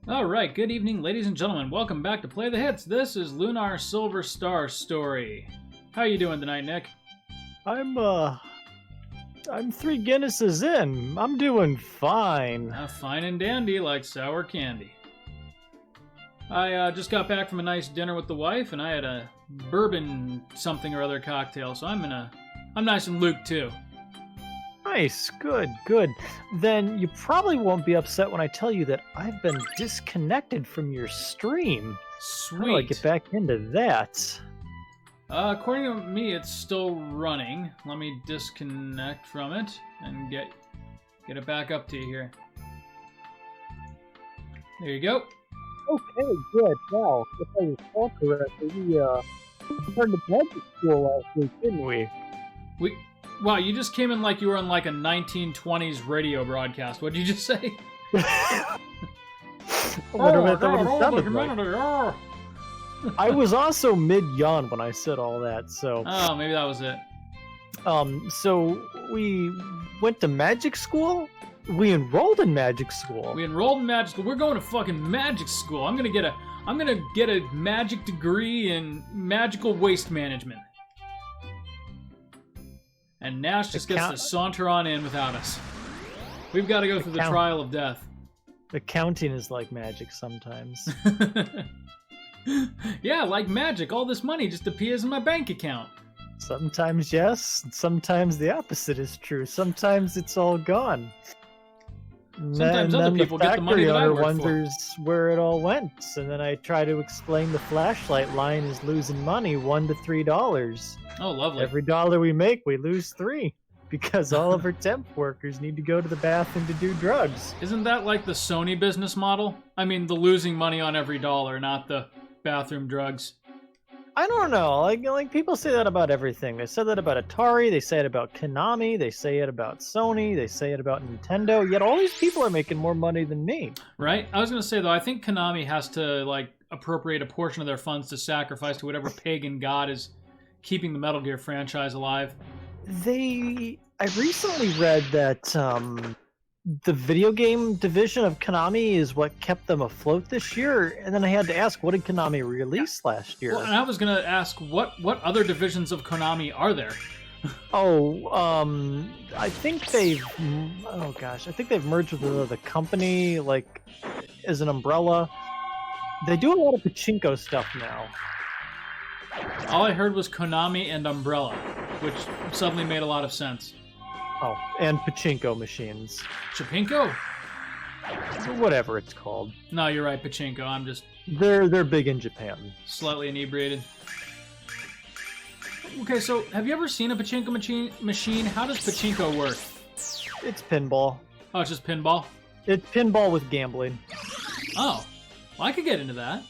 Alright, good evening, ladies and gentlemen. Welcome back to Play the Hits. This is Lunar Silver Star Story. How you doing tonight, Nick? I'm 3 Guinnesses in. I'm doing fine. Fine and dandy, like sour candy. I just got back from a nice dinner with the wife, and I had a bourbon something or other cocktail, so I'm nice and Luke too. Nice, good. Then you probably won't be upset when I tell you that I've been disconnected from your stream. Sweet. How do I get back into that? According to me, it's still running. Let me disconnect from it and get it back up to you here. There you go. Okay, good. Now, if I recall correctly, we turned to magic school last week, didn't we? Wow, you just came in like you were on like a 1920s radio broadcast. What did you just say? I wonder what that would have sounded like. I was also mid-yawn when I said all that, so... Oh, maybe that was it. So we went to magic school? We enrolled in magic school. We enrolled in magic school. We're going to fucking magic school. I'm gonna get a magic degree in magical waste management. And Nash just gets to saunter on in without us. We've got to go through the trial of death. Accounting is like magic sometimes. Yeah, like magic. All this money just appears in my bank account. Sometimes yes, sometimes the opposite is true. Sometimes it's all gone. Sometimes other people get the money that I work for. Wonders where it all went, and then I try to explain the flashlight line is losing money, $1 to $3. Oh, lovely. Every dollar we make, we lose $3, because all of our temp workers need to go to the bathroom to do drugs. Isn't that like the Sony business model? I mean, the losing money on every dollar, not the bathroom drugs. I don't know. Like people say that about everything. They said that about Atari. They say it about Konami. They say it about Sony. They say it about Nintendo. Yet all these people are making more money than me. Right? I was going to say, though, I think Konami has to, like, appropriate a portion of their funds to sacrifice to whatever pagan god is keeping the Metal Gear franchise alive. I recently read that the video game division of Konami is what kept them afloat this year, and then I had to ask, what did Konami release last year? Well, and I was going to ask, what other divisions of Konami are there? I think they've merged with another company, like, as an umbrella. They do a lot of pachinko stuff now. All I heard was Konami and Umbrella, which suddenly made a lot of sense. Oh, and pachinko machines. Chapinko? Whatever it's called. No, you're right, pachinko. I'm just... They're big in Japan. Slightly inebriated. Okay, so have you ever seen a pachinko machine? How does pachinko work? It's pinball. Oh, it's just pinball? It's pinball with gambling. Oh, well, I could get into that.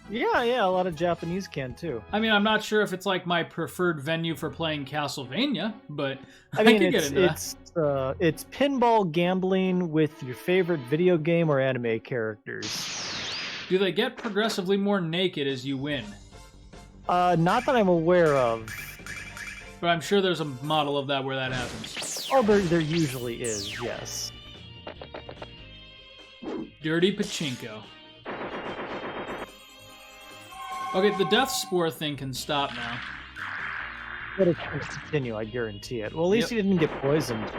Yeah, a lot of Japanese can too. I mean, I'm not sure if it's like my preferred venue for playing Castlevania, but I could get into that. It's pinball gambling with your favorite video game or anime characters. Do they get progressively more naked as you win? Not that I'm aware of. But I'm sure there's a model of that where that happens. Oh, there usually is, yes. Dirty pachinko. Okay, the death spore thing can stop now. But it can continue, I guarantee it. Well, at least he didn't get poisoned.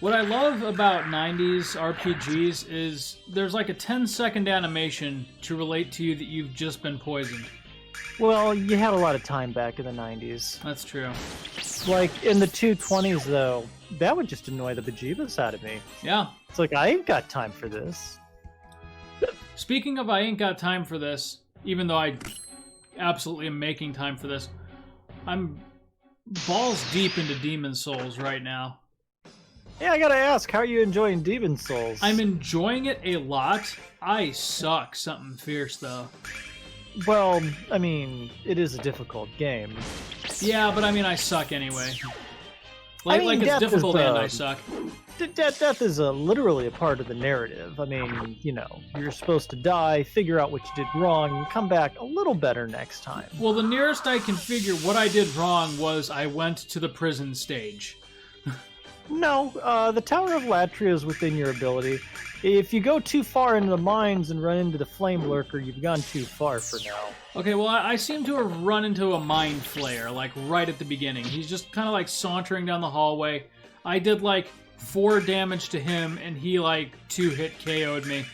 What I love about 90s RPGs is there's like a 10-second animation to relate to you that you've just been poisoned. Well, you had a lot of time back in the 90s. That's true. Like, in the 220s, though, that would just annoy the bejeebus out of me. Yeah. It's like, I ain't got time for this. Speaking of I ain't got time for this, even though I absolutely am making time for this, I'm balls deep into Demon Souls right now. Yeah, I gotta ask, how are you enjoying Demon Souls? I'm enjoying it a lot. I suck something fierce, though. Well, I mean, it is a difficult game. Yeah, but I mean, I suck anyway. Like it's difficult and I suck. Death is literally a part of the narrative. I mean, you know, you're supposed to die, figure out what you did wrong, and come back a little better next time. Well, the nearest I can figure what I did wrong was I went to the prison stage. No, the Tower of Latria is within your ability. If you go too far into the mines and run into the Flame Lurker, you've gone too far for now. Okay, well, I seem to have run into a Mind Flayer, like, right at the beginning. He's just kind of, like, sauntering down the hallway. I did, like, 4 damage to him, and he, like, 2-hit KO'd me.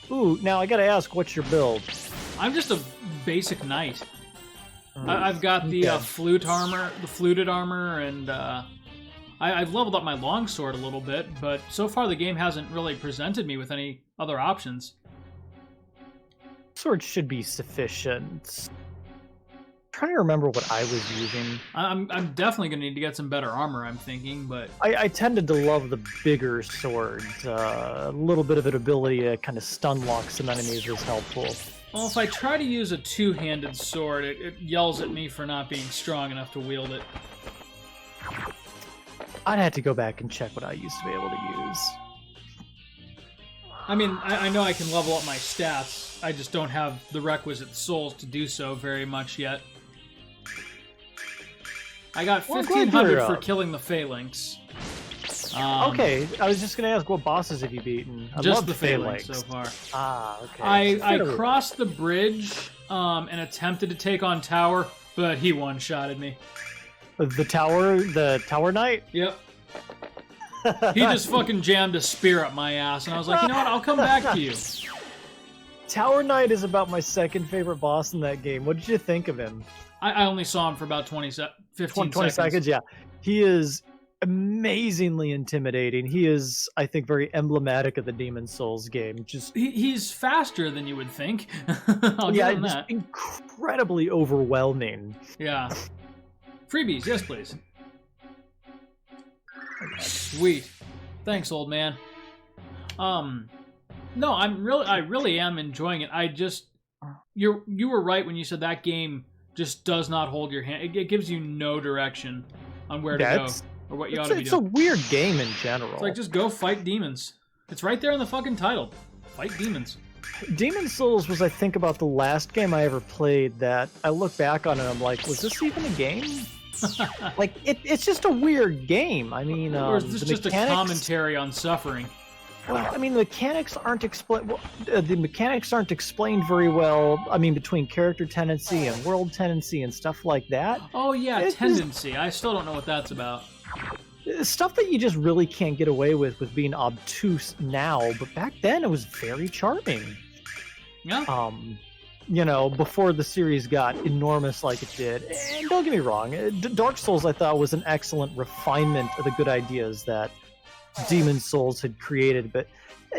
Ooh, now I gotta ask, what's your build? I'm just a basic knight. I've got the fluted armor, and I've leveled up my longsword a little bit, but so far the game hasn't really presented me with any other options. Sword should be sufficient. I'm trying to remember what I was using. I'm definitely going to need to get some better armor, I'm thinking, but... I tended to love the bigger swords. A little bit of an ability to kind of stun lock some enemies was helpful. Well, if I try to use a two-handed sword, it yells at me for not being strong enough to wield it. I'd have to go back and check what I used to be able to use. I mean, I know I can level up my stats, I just don't have the requisite souls to do so very much yet. I got 1,500 for killing the Phalanx. Okay, I was just going to ask, what bosses have you beaten? I just love the Phalanx so far. Ah, okay. I crossed the bridge and attempted to take on Tower, but he one-shotted me. The Tower Knight? Yep. He just fucking jammed a spear up my ass, and I was like, you know what, I'll come back to you. Tower Knight is about my second favorite boss in that game. What did you think of him? I only saw him for about 15 seconds, yeah. He is amazingly intimidating. He is, I think, very emblematic of the Demon's Souls game. Just he's faster than you would think. I'll give him that. Incredibly overwhelming. Yeah. Freebies, yes please. Sweet. Thanks, old man. No, I really am enjoying it. You were right when you said that game just does not hold your hand. It gives you no direction on where to go or what you ought to be doing. It's a weird game in general. It's like, just go fight demons. It's right there in the fucking title. Fight demons. Demon's Souls was, I think, about the last game I ever played that I look back on and I'm like, was this even a game? Like, it's just a weird game. I mean, or is this just a commentary on suffering? Well, I mean, the mechanics aren't explained. The mechanics aren't explained very well. I mean, between character tendency and world tendency and stuff like that. Oh yeah, tendency. I still don't know what that's about. Stuff that you just really can't get away with being obtuse now, but back then it was very charming. Yeah. You know, before the series got enormous like it did. And don't get me wrong, Dark Souls I thought was an excellent refinement of the good ideas that Demon's Souls had created, but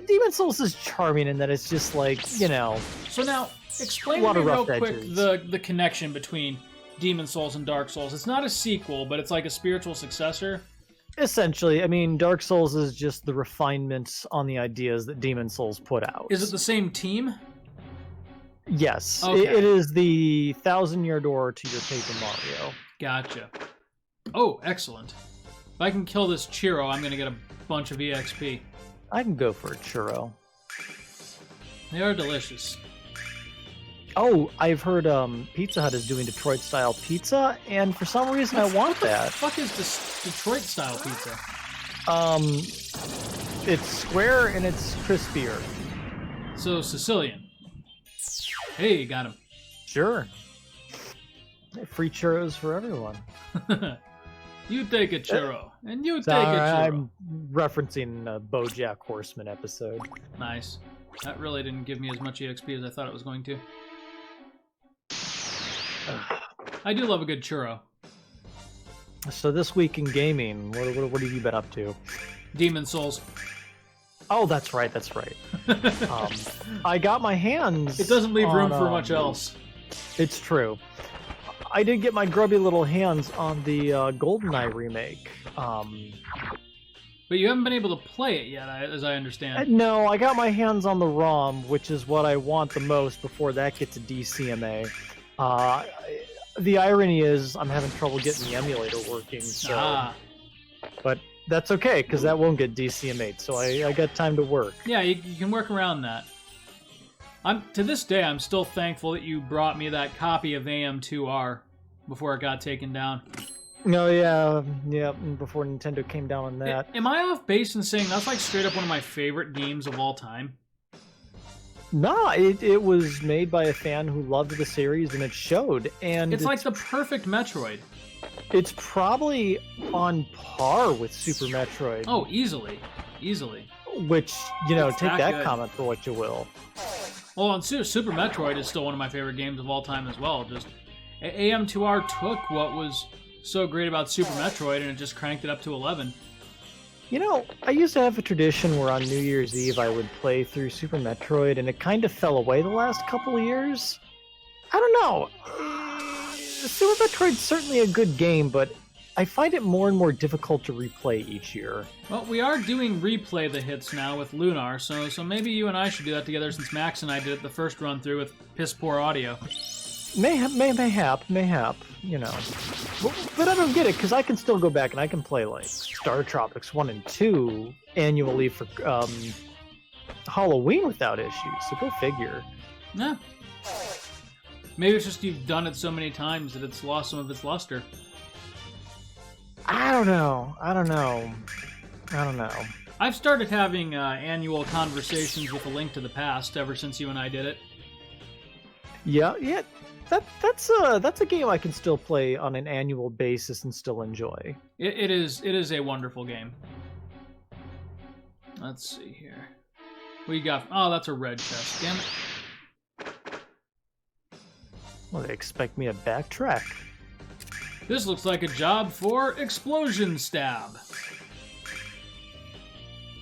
Demon's Souls is charming in that it's just like, you know... So now, explain to me real quick the connection between Demon's Souls and Dark Souls. It's not a sequel, but it's like a spiritual successor? Essentially. I mean, Dark Souls is just the refinements on the ideas that Demon's Souls put out. Is it the same team? Yes. Okay. It is the 1,000-Year Door to your Paper Mario. Gotcha. Oh, excellent. If I can kill this Chiro, I'm going to get a bunch of EXP. I can go for a churro. They are delicious. Oh, I've heard Pizza Hut is doing Detroit-style pizza, and for some reason I want that. What the fuck is this Detroit-style pizza? It's square and it's crispier. So, Sicilian. Hey, got him. Sure. Free churros for everyone. You take a churro, and you take a churro. I'm referencing a BoJack Horseman episode. Nice. That really didn't give me as much EXP as I thought it was going to. I do love a good churro. So this week in gaming, what have you been up to? Demon's Souls. Oh, that's right. I got my hands... It doesn't leave room for much else. It's true. I did get my grubby little hands on the GoldenEye remake. But you haven't been able to play it yet, as I understand. No, I got my hands on the ROM, which is what I want the most before that gets a DCMA. The irony is I'm having trouble getting the emulator working, so... But that's okay, because that won't get DCMA'd, so I got time to work. Yeah, you can work around that. To this day, I'm still thankful that you brought me that copy of AM2R before it got taken down. Oh yeah, yeah. Before Nintendo came down on that. Am I off base in saying that's like straight up one of my favorite games of all time? No, it was made by a fan who loved the series, and it showed. And It's like the perfect Metroid. it's probably on par with Super Metroid. Oh, easily. Easily. Which, It's take that that good. comment for what you will. Well, and Super Metroid is still one of my favorite games of all time as well. Just AM2R took what was so great about Super Metroid and it just cranked it up to 11. I used to have a tradition where on New Year's Eve I would play through Super Metroid, and it kind of fell away the last couple of years. I don't know. Super Metroid's certainly a good game, but I find it more and more difficult to replay each year. Well, we are doing replay the hits now with Lunar, so maybe you and I should do that together since Max and I did it the first run through with piss poor audio. Mayhap. But I don't get it, because I can still go back and I can play, like, Star Tropics 1 and 2 annually for Halloween without issues, so go figure. Yeah. Maybe it's just you've done it so many times that it's lost some of its luster. I don't know. I've started having annual conversations with A Link to the Past ever since you and I did it. Yeah. That's a game I can still play on an annual basis and still enjoy. It is a wonderful game. Let's see here. What you got? Oh, that's a red chest. Damn it. Well, they expect me to backtrack. This looks like a job for Explosion Stab.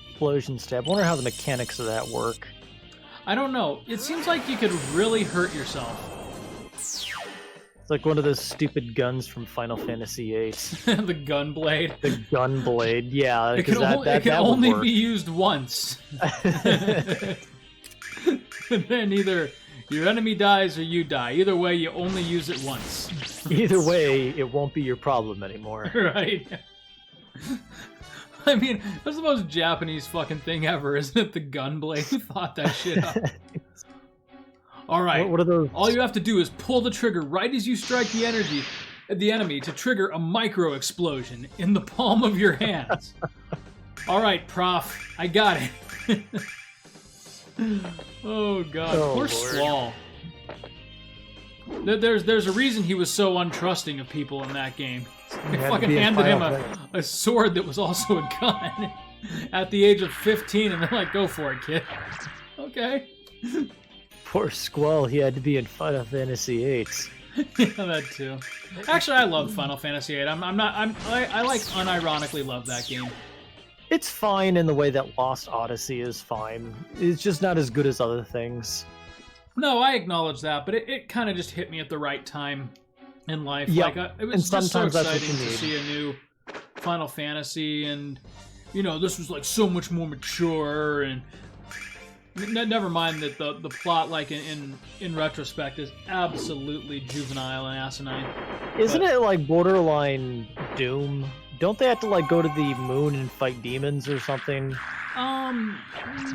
Explosion stab. Wonder how the mechanics of that work. I don't know. It seems like you could really hurt yourself. It's like one of those stupid guns from Final Fantasy VIII. The gun blade. The gun blade, yeah. It can, it can only be used once. And then either your enemy dies or you die. Either way, you only use it once. Either way, it won't be your problem anymore. Right. I mean, that's the most Japanese fucking thing ever, isn't it? The gun blade. Who thought that shit up? All right. What are those? All you have to do is pull the trigger right as you strike the enemy to trigger a micro explosion in the palm of your hands. All right, Prof. I got it. Oh God, Oh, poor Lord. Squall. There's a reason he was so untrusting of people in that game. They Had to fucking be in handed him Final Fantasy. a sword that was also a gun at the age of 15, and they're like, "Go for it, kid." Okay. Poor Squall, he had to be in Final Fantasy VIII. Yeah, that too. Actually, I love Final Fantasy VIII. I like unironically love that game. It's fine in the way that Lost Odyssey is fine. It's just not as good as other things. No, I acknowledge that, but it kind of just hit me at the right time in life. Yeah, Like, it and was just so sometimes that's what exciting you to need. see a new Final Fantasy, and this was like so much more mature, and never mind that the plot, like in retrospect, is absolutely juvenile and asinine. Isn't it like borderline Doom? Don't they have to like go to the moon and fight demons or something?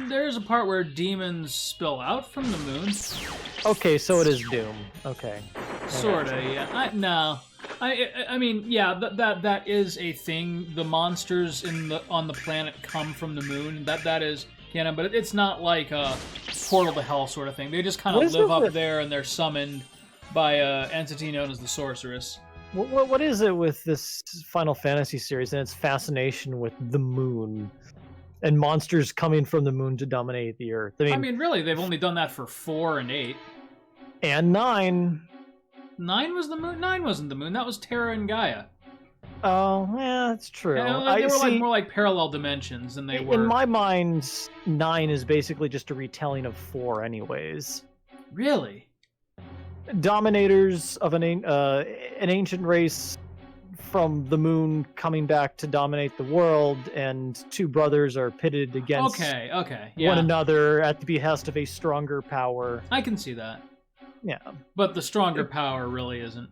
There's a part where demons spill out from the moon. Okay, so it is Doom. Okay. Sorta, yeah. I mean, yeah, that is a thing. The monsters on the planet come from the moon. That is canon, but it's not like a portal to hell sort of thing. They just kind What of is live it up with- there, and they're summoned by a entity known as the Sorceress. What is it with this Final Fantasy series and its fascination with the moon and monsters coming from the moon to dominate the Earth? I mean, really, they've only done that for 4 and 8. and 9. 9 was the moon. 9 wasn't the moon. That was Terra and Gaia. Oh, yeah, that's true. Yeah, they were see, more like parallel dimensions than they were. in my mind, 9 is basically just a retelling of 4 anyways. Really? Dominators of an ancient race from the moon coming back to dominate the world, and 2 brothers are pitted against Okay, yeah. one another at the behest of a stronger power. I can see that. Yeah. But the stronger power really isn't.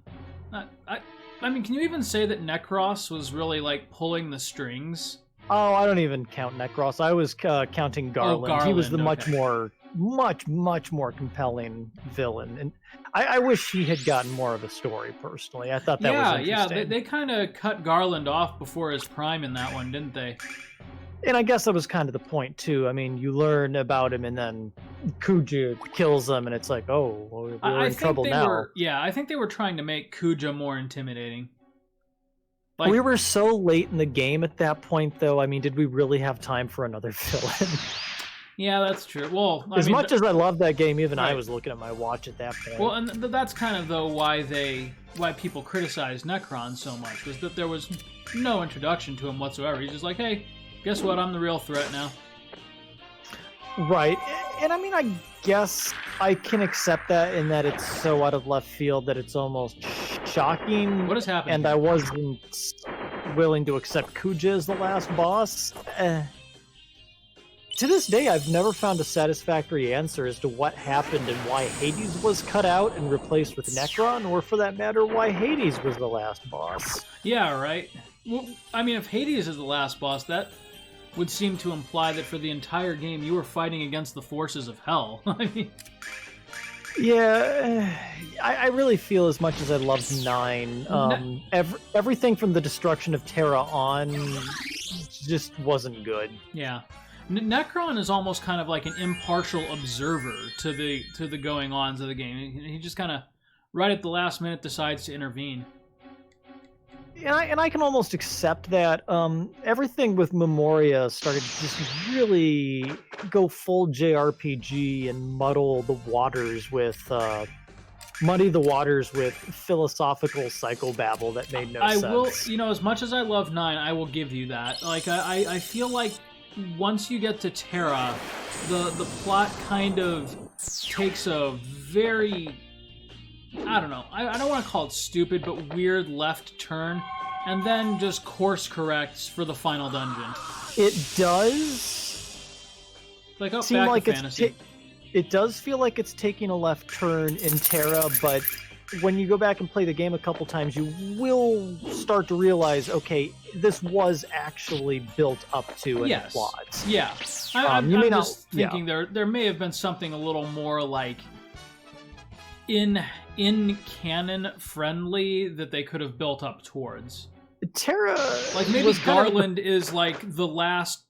I mean, can you even say that Necros was really like pulling the strings? Oh, I don't even count Necros. I was counting Garland. He was the Garland, much okay. more much more compelling villain, and I wish he had gotten more of a story. Personally, I thought that was interesting. Yeah. They kind of cut Garland off before his prime in that one, didn't they? And I guess that was kind of the point too. I mean, you learn about him, and then Kuja kills him, and it's like, oh, well, we're in trouble now. I think they were trying to make Kuja more intimidating. Like, we were so late in the game at that point, though. I mean, did we really have time for another villain? Yeah, that's true. Well, as much as I love that game, even I was looking at my watch at that point. Well, and that's kind of though why people criticized Necron so much, was that there was no introduction to him whatsoever. He's just like, hey, guess what? I'm the real threat now. Right, and I mean, I guess I can accept that in that it's so out of left field that it's almost shocking. What is happening? And I wasn't willing to accept Kuja as the last boss. To this day, I've never found a satisfactory answer as to what happened and why Hades was cut out and replaced with Necron, or for that matter, why Hades was the last boss. Yeah, right. Well, I mean, if Hades is the last boss, that would seem to imply that for the entire game you were fighting against the forces of hell. I mean... Yeah, I really feel, as much as I loved 9, everything from the destruction of Terra on just wasn't good. Yeah. Necron is almost kind of like an impartial observer to the going-ons of the game. He just kind of, right at the last minute, decides to intervene. And I can almost accept that. Everything with Memoria started to just really go full JRPG and muddy the waters with philosophical psychobabble that made no sense. I will, as much as I love 9, I will give you that. Like, I feel like once you get to Terra, the plot kind of takes a very, I don't know, I don't want to call it stupid, but weird left turn, and then just course corrects for the final dungeon. It does like, oh, seem back like to fantasy. It does feel like it's taking a left turn in Terra, but when you go back and play the game a couple times, you will start to realize, okay, this was actually built up to in the plot. Yeah. I'm just thinking there may have been something a little more like in canon friendly that they could have built up towards. Terra, like maybe Garland is like the last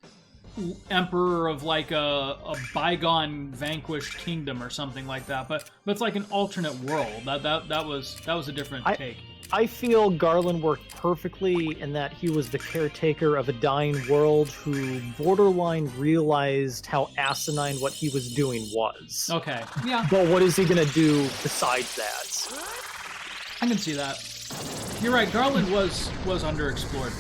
emperor of like a bygone vanquished kingdom or something like that, but it's like an alternate world. That was a different take. I feel Garland worked perfectly in that he was the caretaker of a dying world who borderline realized how asinine what he was doing was. Okay, yeah. But what is he going to do besides that? I can see that. You're right, Garland was underexplored.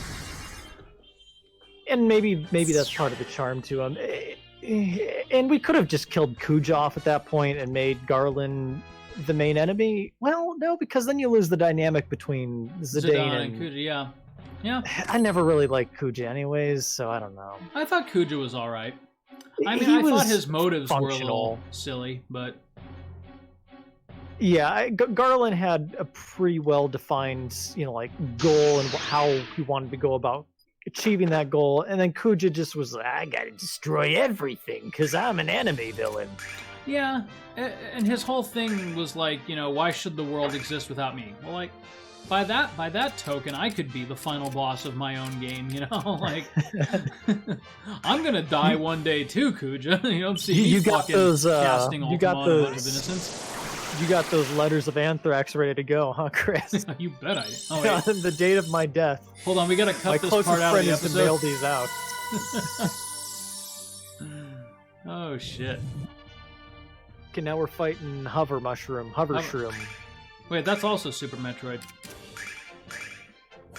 And maybe that's part of the charm to him. And we could have just killed Kuja off at that point and made Garland the main enemy. Well, no, because then you lose the dynamic between Zidane and Kuja. Yeah. I never really liked Kuja anyways, so I don't know. I thought Kuja was all right. I mean, I thought his motives were a little silly, but... Yeah, Garland had a pretty well-defined, goal and how he wanted to go about achieving that goal, and then Kuja just was like, I gotta destroy everything because I'm an enemy villain. Yeah, and his whole thing was like, why should the world exist without me? Well, like, by that token, I could be the final boss of my own game, like, I'm gonna die one day too, Kuja. You don't see me fucking casting Ultima on a bunch of innocents. You got those letters of anthrax ready to go, huh, Chris? You bet I did. Oh, wait. On the date of my death. Hold on, we gotta cut this part out of the episode. My closest friend is to mail these out. Oh, shit. Okay, now we're fighting Hover Shroom. Wait, that's also Super Metroid.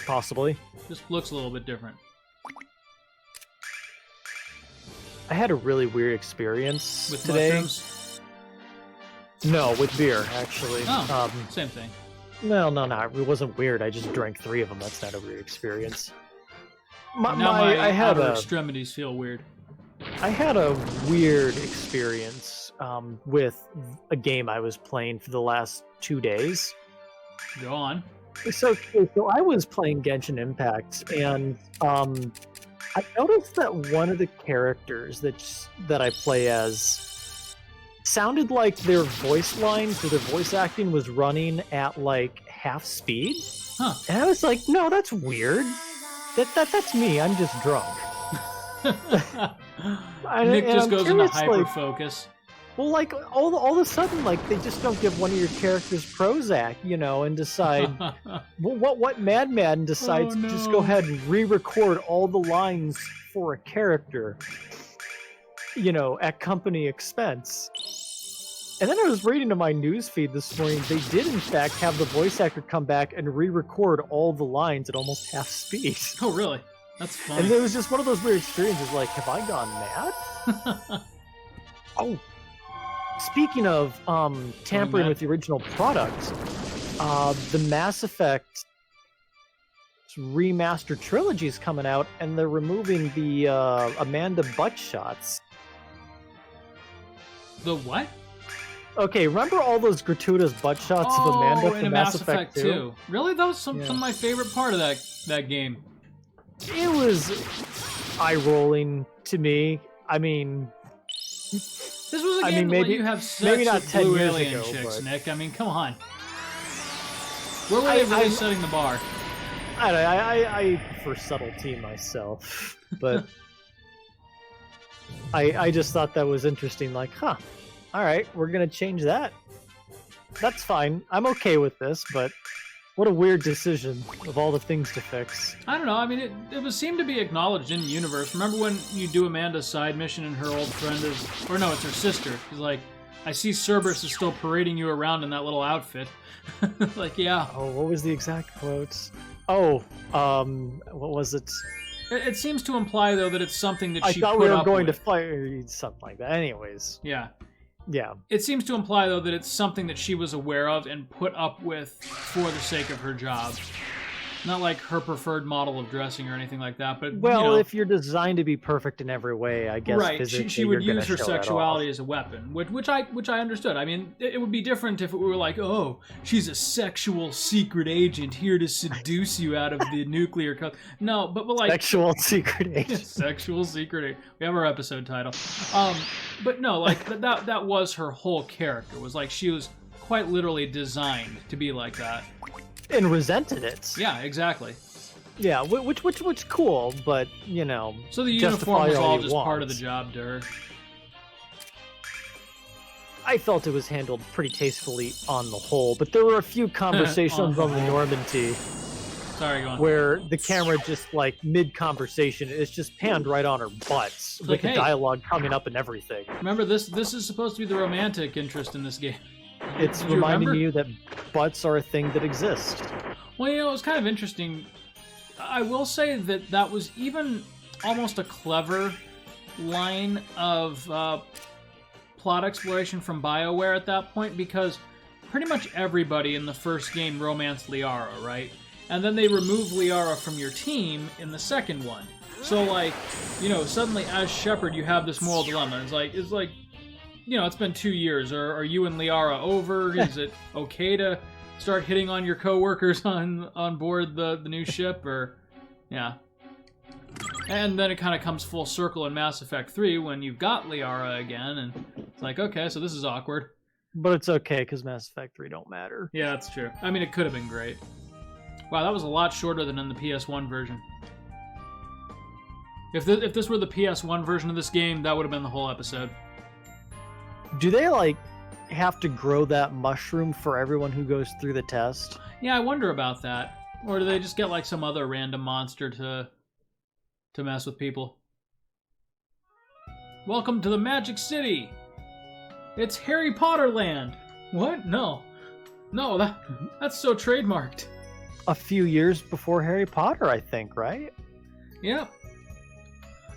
Possibly. Just looks a little bit different. I had a really weird experience with today. Mushrooms? No, with beer, actually. Oh, same thing. No, it wasn't weird. I just drank 3 of them. That's not a weird experience. My outer extremities feel weird. I had a weird experience with a game I was playing for the last 2 days. Go on. So I was playing Genshin Impact, and I noticed that one of the characters that I play as sounded like their voice lines or their voice acting was running at like half speed. Huh. And I was like, no, that's weird. That's me. I'm just drunk. Nick just goes into curious, hyper like, focus. well, like all of a sudden, like they just don't give one of your characters Prozac, and decide what madman decides to just go ahead and re-record all the lines for a character, at company expense. And then I was reading in my newsfeed this morning, they did in fact have the voice actor come back and re-record all the lines at almost half speed. Oh, really? That's funny. And it was just one of those weird experiences, like, have I gone mad? Oh, speaking of tampering with the original product, the Mass Effect remaster trilogy is coming out, and they're removing the Amanda butt shots. The what? Okay, remember all those gratuitous butt shots of Amanda from Mass Effect 2? Really? That was some of my favorite part of that game. It was eye-rolling to me. I mean... This was a game that let you have sex with blue alien chicks, but... Nick. I mean, come on. Where were they really setting the bar? I prefer subtlety myself, but I just thought that was interesting. Like, all right, we're gonna change that. That's fine. I'm okay with this, but what a weird decision of all the things to fix. I don't know. I mean, it was seemed to be acknowledged in the universe. Remember when you do Amanda's side mission and her old friend is, or no, it's her sister. She's like, I see Cerberus is still parading you around in that little outfit. Like, yeah. Oh, what was the exact quote? Oh, what was it? It seems to imply, though, that it's something that she put up with. I thought we were going to fight something like that. Anyways. Yeah. Yeah. It seems to imply, though, that it's something that she was aware of and put up with for the sake of her job. Not like her preferred model of dressing or anything like that, but well, if you're designed to be perfect in every way, I guess. Right, she would use her sexuality as a weapon, which I understood. I mean, it would be different if it were like, oh, she's a sexual secret agent here to seduce you out of the nuclear code. No, but like sexual secret agent. Sexual secret agent. We have our episode title. But no, like that was her whole character. Was like she was quite literally designed to be like that. And resented it. Yeah, exactly. Yeah, which cool, but So the uniform was all just part of the job to her. I felt it was handled pretty tastefully on the whole, but there were a few conversations on the Normandy. Sorry, go on. Where the camera just like mid-conversation, it's just panned right on her butts, with the dialogue coming up and everything. Remember, this is supposed to be the romantic interest in this game. It's reminding you that butts are a thing that exist. Well, it was kind of interesting. I will say that was even almost a clever line of plot exploration from BioWare at that point, because pretty much everybody in the first game romanced Liara, right? And then they removed Liara from your team in the second one. So, like, suddenly as Shepard, you have this moral dilemma. It's like. It's been 2 years. Are you and Liara over? Is it okay to start hitting on your coworkers on board the new ship? Or, yeah. And then it kind of comes full circle in Mass Effect 3 when you've got Liara again, and it's like, okay, so this is awkward. But it's okay, because Mass Effect 3 don't matter. Yeah, that's true. I mean, it could have been great. Wow, that was a lot shorter than in the PS1 version. If this were the PS1 version of this game, that would have been the whole episode. Do they, have to grow that mushroom for everyone who goes through the test? Yeah, I wonder about that. Or do they just get, some other random monster to mess with people? Welcome to the Magic City! It's Harry Potter land! What? No, that's so trademarked. A few years before Harry Potter, I think, right? Yep.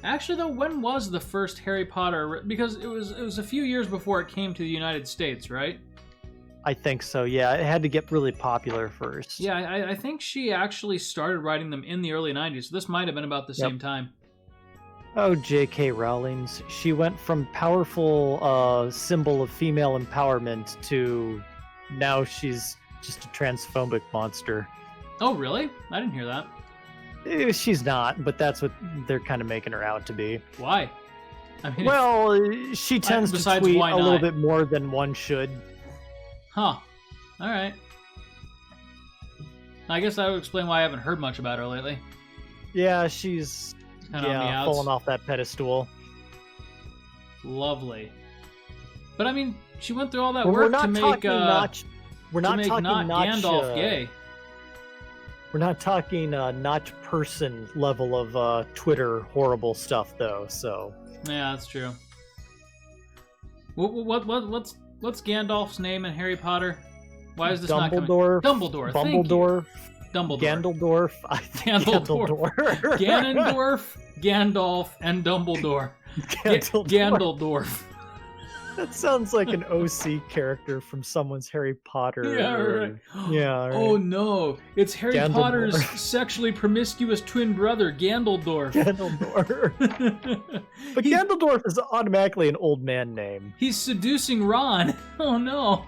Actually, though, when was the first Harry Potter? Because it was a few years before it came to the United States, right? I think so, yeah. It had to get really popular first. Yeah, I think she actually started writing them in the early 90s, so this might have been about the same time. Oh, J.K. Rowling's. She went from powerful symbol of female empowerment to now she's just a transphobic monster. Oh, really? I didn't hear that. She's not, but that's what they're kind of making her out to be. Why? I mean, Well, she tends to besides, tweet why a little not? bit more than one should. huh? All right. I guess that would explain why I haven't heard much about her lately. Yeah, she's Kind of on the outs. falling off that pedestal. Lovely. But I mean, she went through all that We're work not to make talking notch. We're to not make talking not notch. Gandalf gay. We're not talking notch person level of Twitter horrible stuff though. So Yeah, that's true. What's Gandalf's name in Harry Potter? Why is this Dumbledore, not coming? Dumbledore. Thank you. Dumbledore, Dumbledore. Gandaldorf, I think Gandaldorf. Ganondorf, Gandalf, and Dumbledore. Gandaldorf. That sounds like an OC character from someone's Harry Potter. Yeah, right. Yeah. Right. Oh no, it's Harry Gandaldor. Potter's sexually promiscuous twin brother, Gandaldorf. Gandaldorf. But Gandaldorf is automatically an old man name. He's seducing Ron. Oh no.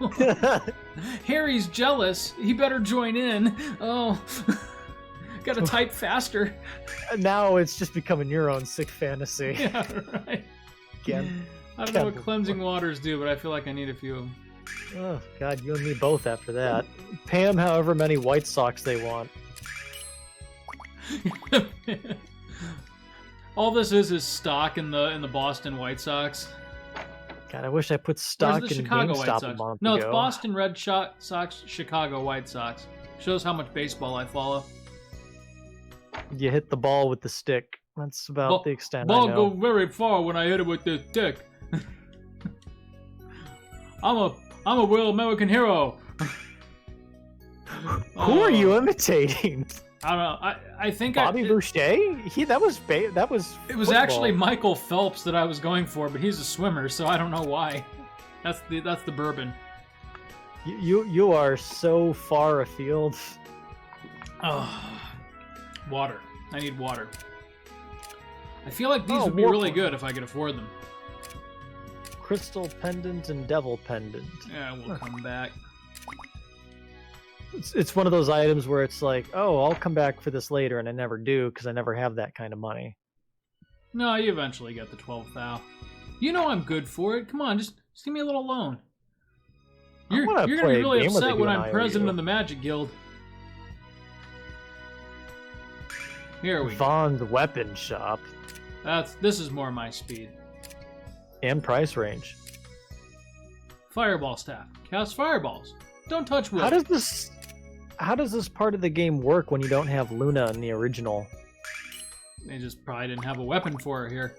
Harry's jealous. He better join in. Oh. Gotta type faster. Now it's just becoming your own sick fantasy. Yeah, right. I don't know what cleansing waters do, but I feel like I need a few of them. Oh, God, you and me both after that. Pay them however many White Sox they want. All this is stock in the Boston White Sox. God, I wish I put stock Where's the in Chicago White GameStop Sox? a month No, ago. it's Boston Red Sox, Chicago White Sox. Shows how much baseball I follow. You hit the ball with the stick. That's about the extent Ball I know. go very far when I hit it with the stick. I'm a real American hero. Who are you imitating? I don't know. I think Bobby Boucher? That was it was football. actually Michael Phelps that I was going for, but he's a swimmer, so I don't know why. That's the bourbon. You are so far afield. Oh, water. I need water. I feel like these would be really good if I could afford them. Crystal pendant and devil pendant. Yeah, we'll come back. It's one of those items where it's like, oh, I'll come back for this later, and I never do because I never have that kind of money. No, you eventually get the 12th thou. You know I'm good for it. Come on, just give me a little loan. You're gonna be really upset when I'm president of the Magic Guild. Here we go. Vaughn's Weapon Shop. This is more my speed. And price range. Fireball staff. Cast fireballs. Don't touch wood. How does this part of the game work when you don't have Luna in the original? They just probably didn't have a weapon for her here.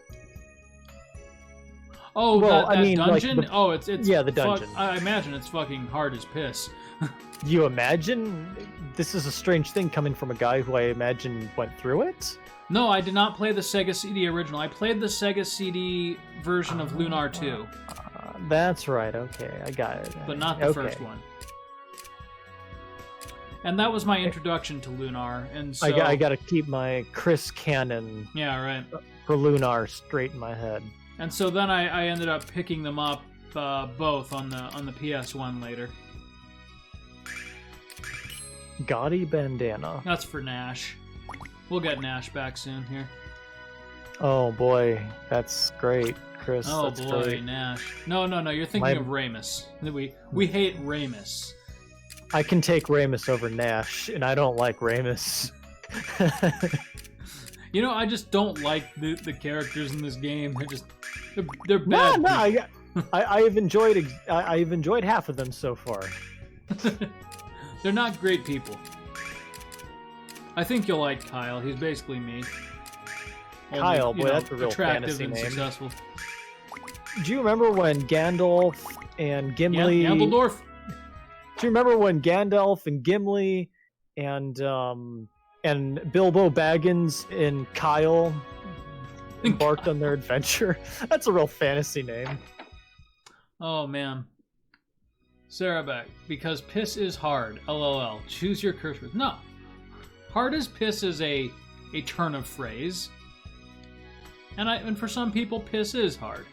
Oh, well, that dungeon? Like it's yeah, the dungeon. I imagine it's fucking hard as piss. You imagine? This is a strange thing coming from a guy who I imagine went through it. No, I did not play the Sega CD original. I played the Sega CD version of Lunar 2. That's right. Okay, I got it. But not the first one. And that was my introduction to Lunar. And so I got to keep my Chris canon. Yeah, right. For Lunar straight in my head. And so then I ended up picking them up both on the PS1 later. Gaudy bandana. That's for Nash. We'll get Nash back soon here. Oh boy, that's great, Chris. Oh that's boy, great. Nash. No, you're thinking of Ramus. We hate Ramus. I can take Ramus over Nash, and I don't like Ramus. You know, I just don't like the characters in this game. They're bad. No, I've enjoyed half of them so far. They're not great people. I think you'll like Kyle. He's basically me. Kyle, boy, that's a real attractive fantasy and name. Successful. Do you remember when Gandalf and Gimli? Gandaldorf. Do you remember when Gandalf and Gimli and Bilbo Baggins and Kyle embarked on their adventure? That's a real fantasy name. Oh man. Sarah back. Because piss is hard. LOL. Choose your curse word. No. Hard as piss is a turn of phrase. And for some people, piss is hard.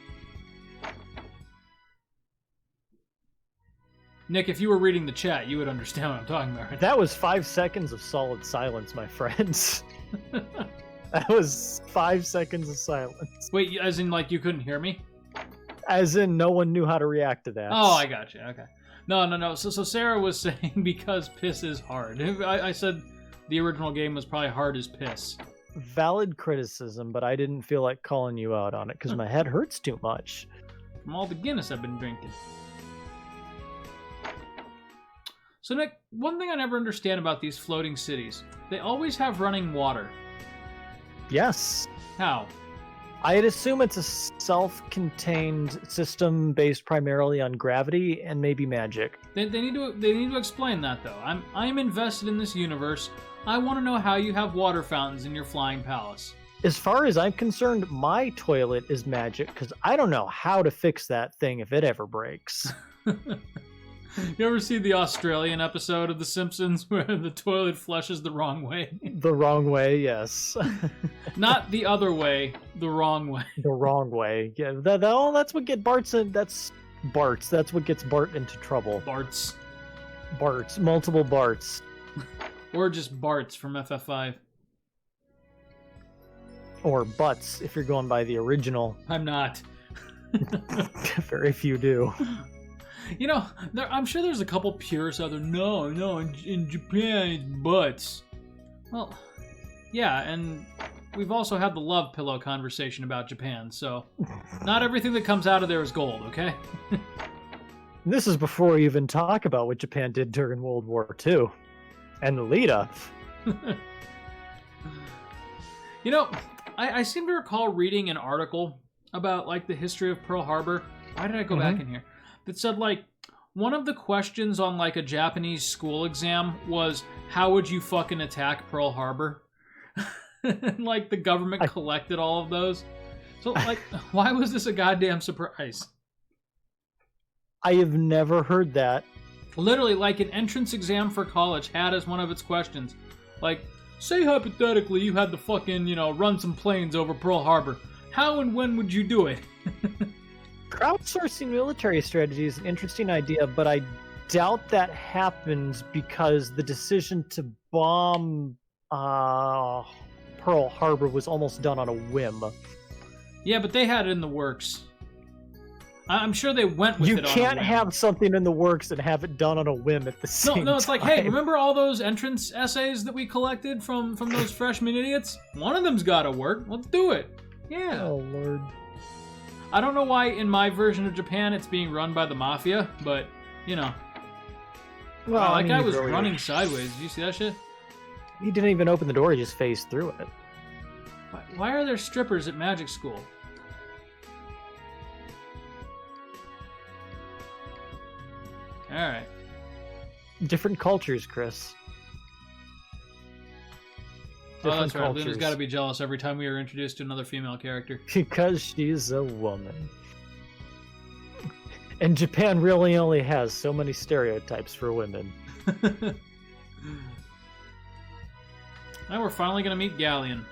Nick, if you were reading the chat, you would understand what I'm talking about. Right? That was 5 seconds of solid silence, my friends. That was 5 seconds of silence. Wait, as in like you couldn't hear me? As in, no one knew how to react to that. Oh, I got you. Okay. No. So Sarah was saying because piss is hard. I said the original game was probably hard as piss. Valid criticism, but I didn't feel like calling you out on it because my head hurts too much. From all the Guinness I've been drinking. So Nick, one thing I never understand about these floating cities, they always have running water. Yes. How? I'd assume it's a self-contained system based primarily on gravity and maybe magic. They need to explain that though. I'm invested in this universe. I want to know how you have water fountains in your flying palace. As far as I'm concerned, my toilet is magic because I don't know how to fix that thing if it ever breaks. You ever see the Australian episode of The Simpsons where the toilet flushes the wrong way? The wrong way, yes. Not the other way, the wrong way. The wrong way. Yeah, that's what gets Bart's in. That's Bart's. That's what gets Bart into trouble. Bart's. Multiple Bart's. Or just Bart's from FF5. Or Butts, if you're going by the original. I'm not. Very few do. You know, I'm sure there's a couple purists out there. No, in Japan it's butts. Well, yeah, and we've also had the love pillow conversation about Japan, so not everything that comes out of there is gold, okay? This is before we even talk about what Japan did during World War II and the lead up. You know, I seem to recall reading an article about like the history of Pearl Harbor. Why did I go back in here? That said, like, one of the questions on, like, a Japanese school exam was, how would you fucking attack Pearl Harbor? And, like, the government collected all of those. So, like, why was this a goddamn surprise? I have never heard that. Literally, like, an entrance exam for college had as one of its questions. Like, say hypothetically you had to fucking, run some planes over Pearl Harbor. How and when would you do it? Crowdsourcing military strategy is an interesting idea, but I doubt that happens because the decision to bomb Pearl Harbor was almost done on a whim. Yeah, but they had it in the works. I'm sure they went with it on a whim. You can't have something in the works and have it done on a whim at the same time. No, it's like, hey, remember all those entrance essays that we collected from those freshman idiots? One of them's got to work. Let's do it. Yeah. Oh, Lord. I don't know why in my version of Japan it's being run by the mafia, but, Well, that guy was running sideways. Did you see that shit? He didn't even open the door, he just phased through it. Why are there strippers at magic school? Alright. Different cultures, Chris. Oh, that's right. Luna's got to be jealous every time we are introduced to another female character. Because she's a woman. And Japan really only has so many stereotypes for women. Now we're finally going to meet Galleon.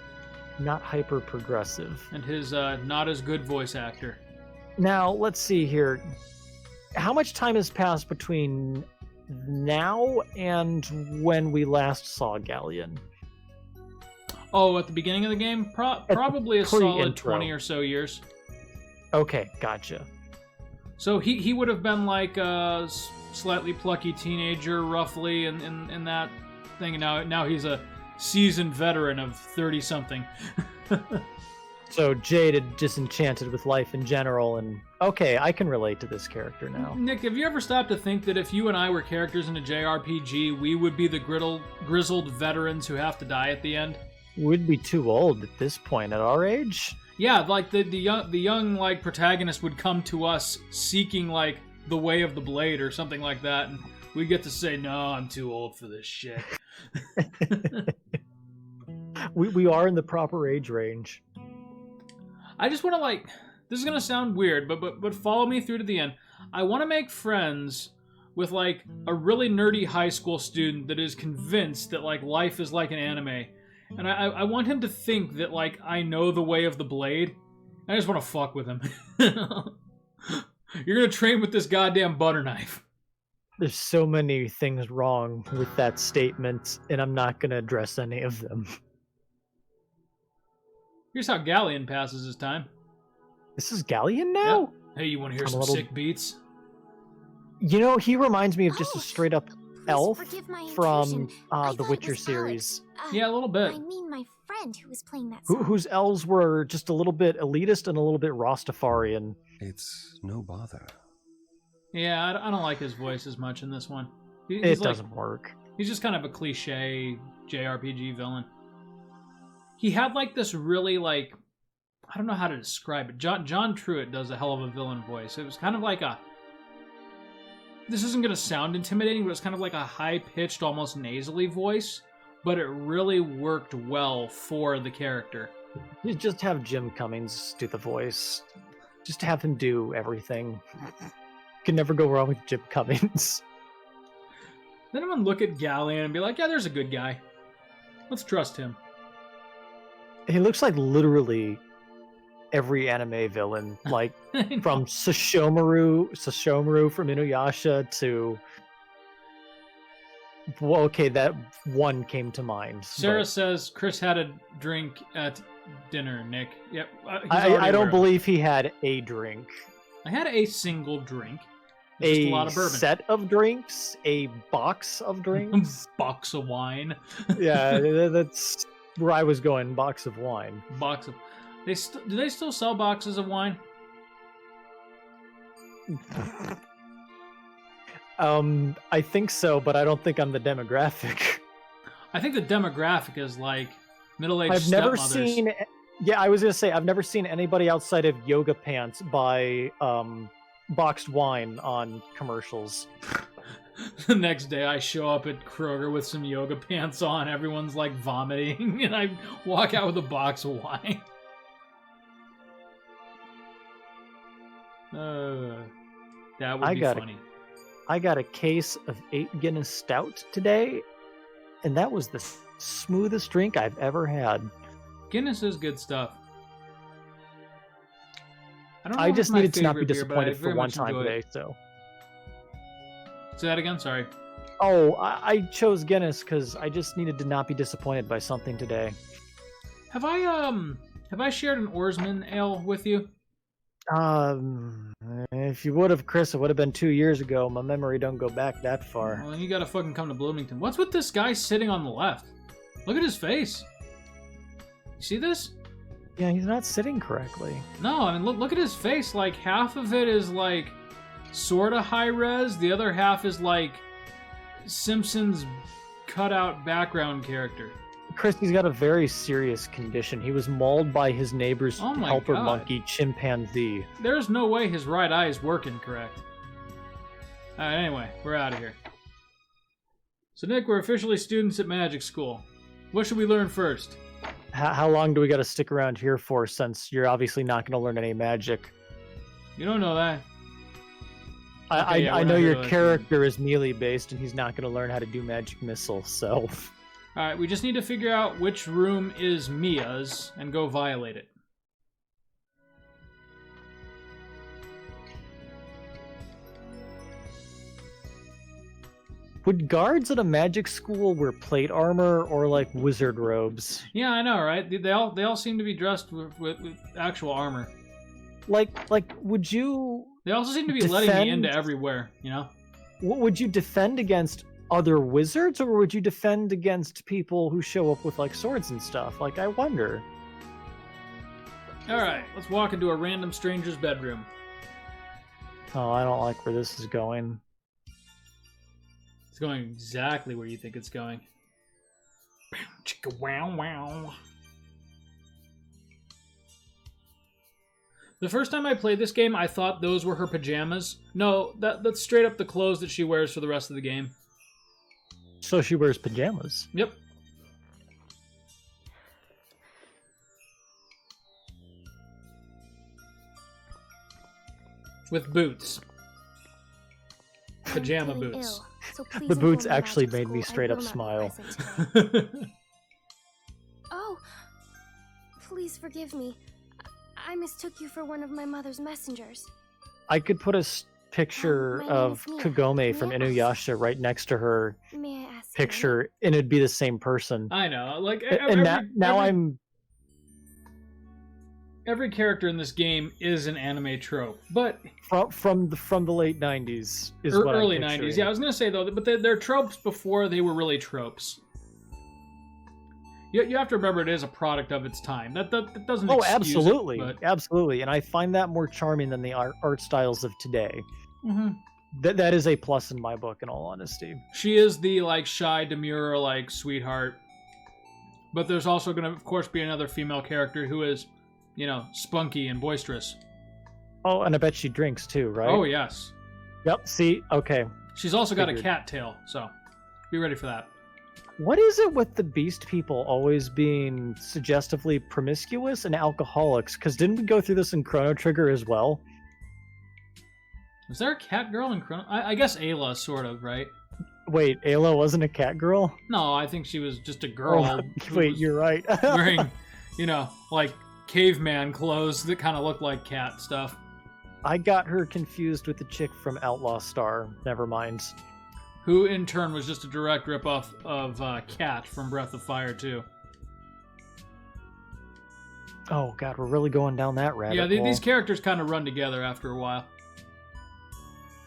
Not hyper-progressive. And his not as good voice actor. Now, let's see here. How much time has passed between now and when we last saw Galleon? Oh, at the beginning of the game? Probably a solid 20 or so years. Okay, gotcha. So he would have been like a slightly plucky teenager, roughly, in that thing. And now he's a seasoned veteran of 30-something. So jaded, disenchanted with life in general, and okay, I can relate to this character now. Nick, have you ever stopped to think that if you and I were characters in a JRPG, we would be the grizzled veterans who have to die at the end? We'd be too old at this point at our age. Yeah, like the young like protagonist would come to us seeking like the way of the blade or something like that, and we get to say, "No, I'm too old for this shit." we are in the proper age range. I just want to like. This is gonna sound weird, but follow me through to the end. I want to make friends with like a really nerdy high school student that is convinced that like life is like an anime. And I want him to think that, like, I know the way of the blade. I just want to fuck with him. You're going to train with this goddamn butter knife. There's so many things wrong with that statement, and I'm not going to address any of them. Here's how Galleon passes his time. This is Galleon now? Yep. Hey, you want to hear I'm a some little- sick beats? You know, he reminds me of just a straight up elf forgive my from intrusion. I the thought it Witcher was series. Alex. Yeah, a little bit. I mean my friend who was playing that song. Whose elves were just a little bit elitist and a little bit Rastafarian. It's no bother. Yeah, I don't like his voice as much in this one. It He's like, doesn't work. he's just kind of a cliche JRPG villain. He had like this really like, I don't know how to describe it. John Truitt does a hell of a villain voice. It was kind of like a, this isn't going to sound intimidating, but it's kind of like a high-pitched, almost nasally voice, but it really worked well for the character. You just have Jim Cummings do the voice. Just have him do everything. Can never go wrong with Jim Cummings. Then I'm going to look at Galleon and be like, yeah, there's a good guy. Let's trust him. He looks like literally every anime villain, like from Sashomaru from Inuyasha to. Well, okay, that one came to mind. Sarah says Chris had a drink at dinner, Nick. Yep. I don't believe he had a drink. I had a single drink. It's just a lot of bourbon. Set of drinks, a box of drinks. Box of wine. Yeah, that's where I was going. Box of wine. Box of. Do they still sell boxes of wine? I think so, but I don't think I'm the demographic. I think the demographic is like middle-aged I've never stepmothers. seen. Yeah, I was gonna say I've never seen anybody outside of Yoga Pants buy boxed wine on commercials. The next day, I show up at Kroger with some yoga pants on. Everyone's like vomiting, and I walk out with a box of wine. That would be funny. I got a case of 8 Guinness Stout today, and that was the smoothest drink I've ever had. Guinness is good stuff. Don't know I if just it's my needed to not be favorite beer, but I disappointed for very one much time enjoy it. today. So. Say that again. Sorry. Oh, I chose Guinness because I just needed to not be disappointed by something today. Have I shared an Oarsman ale with you? If you would have, Chris, it would have been 2 years ago. My memory don't go back that far. Well, then you gotta fucking come to Bloomington. What's with this guy sitting on the left? Look at his face. You see this? Yeah, he's not sitting correctly. No, I mean look at his face. Like half of it is like sort of high res. The other half is like Simpsons cutout background character. Chris, he's got a very serious condition. He was mauled by his neighbor's Oh my helper God. monkey, chimpanzee. There's no way his right eye is working correct. Alright, anyway, we're out of here. So Nick, we're officially students at magic school. What should we learn first? How long do we got to stick around here for, since you're obviously not going to learn any magic? You don't know that. I Okay, yeah, I we're know not your really character is melee based, and he's not going to learn how to do magic missiles, so... Alright, we just need to figure out which room is Mia's and go violate it. Would guards at a magic school wear plate armor or like wizard robes? Yeah, I know, right? They all seem to be dressed with actual armor. Like would you They also seem to be letting me into defend- everywhere, you know? would you defend against other wizards, or would you defend against people who show up with like swords and stuff? Like, I wonder. Alright, let's walk into a random stranger's bedroom. Oh, I don't like where this is going. It's going exactly where you think it's going. Chicka wow wow. The first time I played this game, I thought those were her pajamas. No, that's straight up the clothes that she wears for the rest of the game. So she wears pajamas. Yep. With boots. Pajama I'm getting boots. ill, so please The boots inform the actually magic made me school I straight up will not be smile. present today. Oh, please forgive me. I mistook you for one of my mother's messengers. I could put a picture my name of is Mia. Kagome from Mia? Inuyasha right next to her May I ask your name? picture, and it'd be the same person. I know, like And now every- I'm every character in this game is an anime trope, but From the late 90s is what I'm early picturing. 90s. Yeah, I was gonna say though, but they're tropes before they were really tropes. You have to remember it is a product of its time. That doesn't. Oh, excuse absolutely, It, absolutely, and I find that more charming than the art styles of today. but... That is a plus in my book, in all honesty. She is the like shy, demure, like sweetheart. But there's also going to, of course, be another female character who is, you know, spunky and boisterous. Oh, and I bet she drinks too, right? Oh yes. Yep. See, okay. She's also got a Figured. cat tail, so be ready for that. What is it with the beast people always being suggestively promiscuous and alcoholics? Because didn't we go through this in Chrono Trigger as well? Was there a cat girl in Chrono? I guess Ayla, sort of, right? Wait, Ayla wasn't a cat girl? No, I think she was just a girl. Oh, who wait, was you're right. wearing, you know, like caveman clothes that kind of look like cat stuff. I got her confused with the chick from Outlaw Star. Never mind. Who, in turn, was just a direct ripoff of Cat from Breath of Fire, too. Oh god, we're really going down that rabbit Yeah, hole. these characters kind of run together after a while.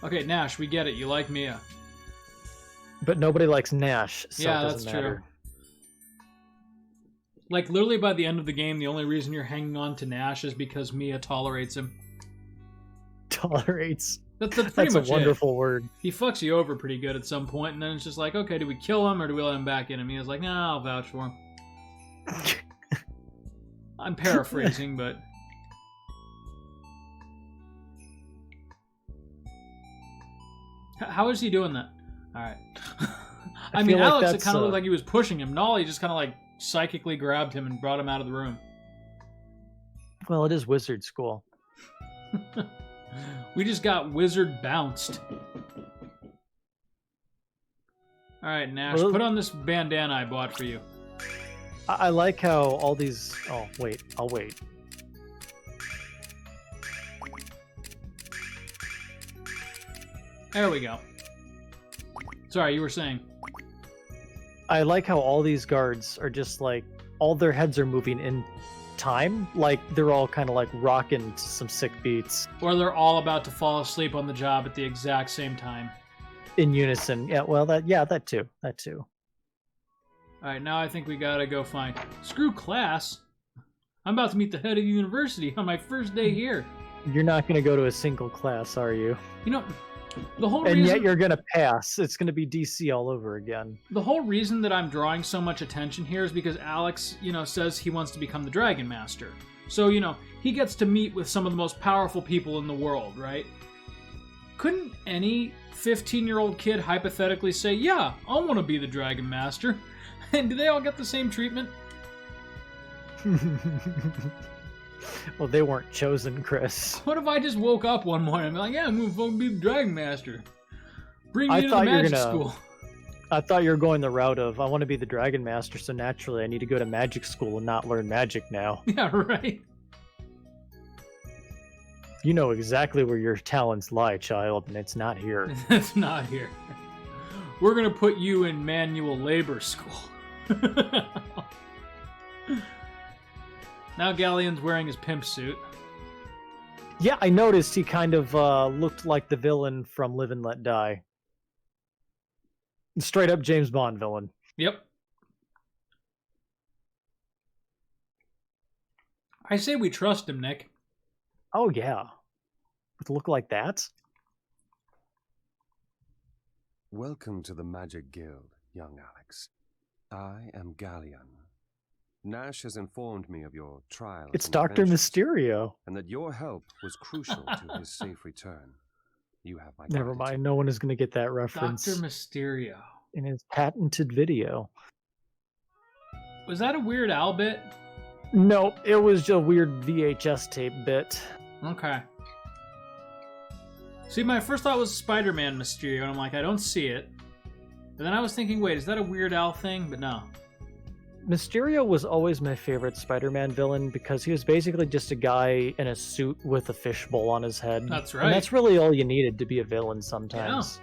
Okay, Nash, we get it. You like Mia. But nobody likes Nash, so Yeah, it doesn't that's matter. Like, literally by the end of the game, the only reason you're hanging on to Nash is because Mia tolerates him. Tolerates. That's pretty That's a much wonderful word. He fucks you over pretty good at some point, and then it's just like, okay, do we kill him or do we let him back in? And Mia's like, nah, I'll vouch for him. I'm paraphrasing, but... How is he doing that? Alright. I mean, feel like Alex, it that's, kind of looked like he was pushing him. Nolly just kind of like psychically grabbed him and brought him out of the room. Well, it is wizard school. We just got wizard bounced. Alright, Nash, Well- put on this bandana I bought for you. I like how all these... Oh, wait. I'll wait. There we go. Sorry, you were saying. I like how all these guards are just like... All their heads are moving in time. Like, they're all kind of like rocking to some sick beats Or they're all about to fall asleep on the job at the exact same time. in unison. Yeah, well, that too. That too. Alright, now I think we gotta go find... Screw class! I'm about to meet the head of the university on my first day here. You're not going to go to a single class, are you? You know, the whole And reason... yet you're going to pass. It's going to be DC all over again. The whole reason that I'm drawing so much attention here is because Alex, you know, says he wants to become the Dragon Master. So, you know, he gets to meet with some of the most powerful people in the world, right? Couldn't any 15-year-old kid hypothetically say, yeah, I want to be the Dragon Master? And do they all get the same treatment? Well, they weren't chosen, Chris. What if I just woke up one morning and I'm like, yeah, I'm going to be the Dragon Master. Bring me I to the thought you were magic gonna- school. I thought you were going the route of, I want to be the Dragon Master, so naturally I need to go to magic school and not learn magic now. Yeah, right. You know exactly where your talents lie, child, and it's not here. That's not here. We're going to put you in manual labor school. Now Galleon's wearing his pimp suit. Yeah, I noticed he kind of looked like the villain from Live and Let Die. Straight up James Bond villain. Yep. I say we trust him, Nick. Oh, yeah. With a look like that? Welcome to the Magic Guild, young Alex. I am Galleon. Nash has informed me of your trials It's and Dr. adventures, Mysterio. and that your help was crucial to his safe return. You have my Never gratitude. mind, no one is going to get that reference Dr. Mysterio. in his patented video. Was that a Weird Al bit? No, it was just a weird VHS tape bit. Okay. See, my first thought was Spider-Man Mysterio, and I'm like, I don't see it. But then I was thinking, wait, is that a Weird Al thing? But no. Mysterio was always my favorite Spider-Man villain because he was basically just a guy in a suit with a fishbowl on his head. That's right. And that's really all you needed to be a villain sometimes.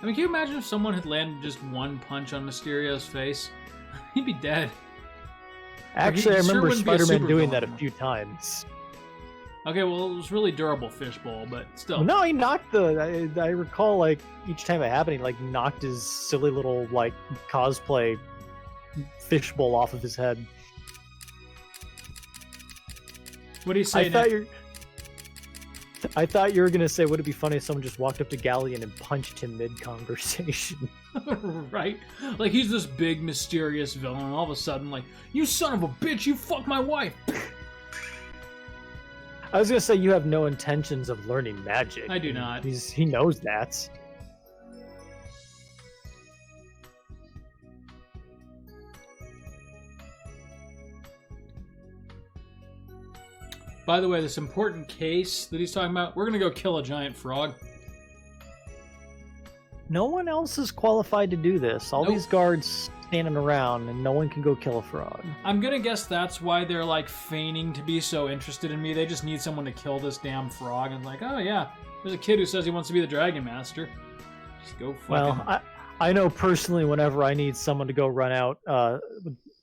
I mean, can you imagine if someone had landed just one punch on Mysterio's face? He'd be dead. Actually, He I sure remember wouldn't be a Spider-Man doing supervillain. that a few times. Okay, well, it was really durable fishbowl, but still. No, he knocked the. I recall like each time it happened, he like knocked his silly little like cosplay fishbowl off of his head. What do you say, Nick? I thought you were gonna say, would it be funny if someone just walked up to Galleon and punched him mid-conversation? Right? Like, he's this big, mysterious villain, and all of a sudden, like, you son of a bitch, you fucked my wife! I was gonna say you have no intentions of learning magic. I do not. He knows that. By the way, this important case that he's talking about, we're gonna go kill a giant frog. No one else is qualified to do this. All Nope. these guards standing around, and no one can go kill a frog. I'm gonna guess that's why they're, like, feigning to be so interested in me. They just need someone to kill this damn frog, and like, oh yeah, there's a kid who says he wants to be the Dragon Master. Just go fucking... Well, I know personally, whenever I need someone to go run out,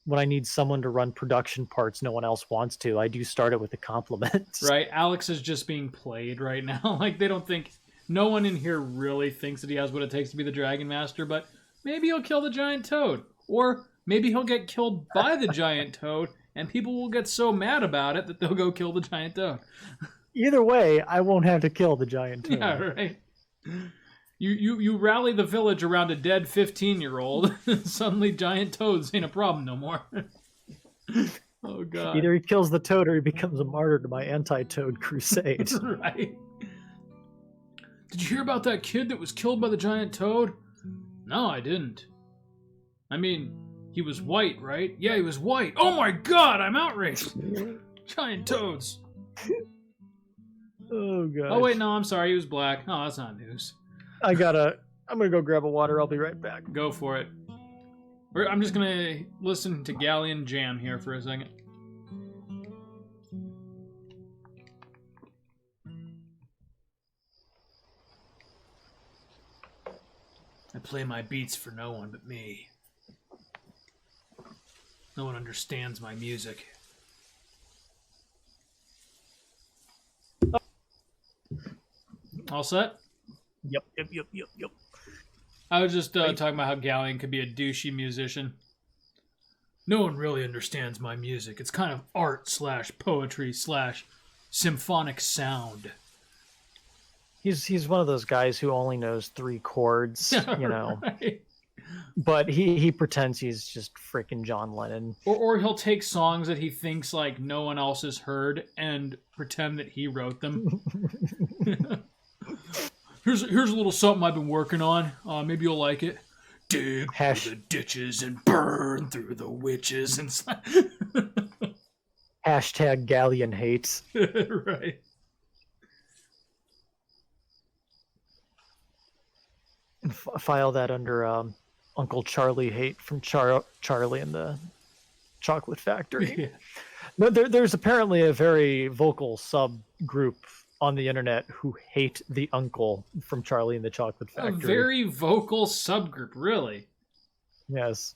when I need someone to run production parts no one else wants to, I do start it with a compliment. Right? Alex is just being played right now. Like, they don't think... No one in here really thinks that he has what it takes to be the Dragon Master, but maybe he'll kill the giant toad. Or maybe he'll get killed by the giant toad, and people will get so mad about it that they'll go kill the giant toad. Either way, I won't have to kill the giant toad. Yeah, right. You rally the village around a dead 15-year-old, and suddenly giant toads ain't a problem no more. Oh, God. Either he kills the toad or he becomes a martyr to my anti-toad crusade. Right. Did you hear about that kid that was killed by the giant toad? No, I didn't. I mean, he was white, right? Yeah, he was white. Oh my God, I'm outraged. Giant toads. Oh, God. Oh, wait, no, I'm sorry. He was black. Oh, that's not news. I'm gonna go grab a water. I'll be right back. Go for it. I'm just going to listen to Galleon Jam here for a second. I play my beats for no one but me. No one understands my music. All set? Yep. I was just talking about how Galleon could be a douchey musician. No one really understands my music. It's kind of art / poetry / symphonic sound. He's one of those guys who only knows 3 chords, you know. Right. But he pretends he's just freaking John Lennon. Or he'll take songs that he thinks like no one else has heard and pretend that he wrote them. Here's a little something I've been working on. Maybe you'll like it. Dig through the ditches and burn through the witches and Hashtag Galleon hates. Right. File that under Uncle Charlie hate from Charlie and the Chocolate Factory. Yeah. No, there's apparently a very vocal subgroup on the internet who hate the uncle from Charlie and the Chocolate Factory. A very vocal subgroup, really. Yes.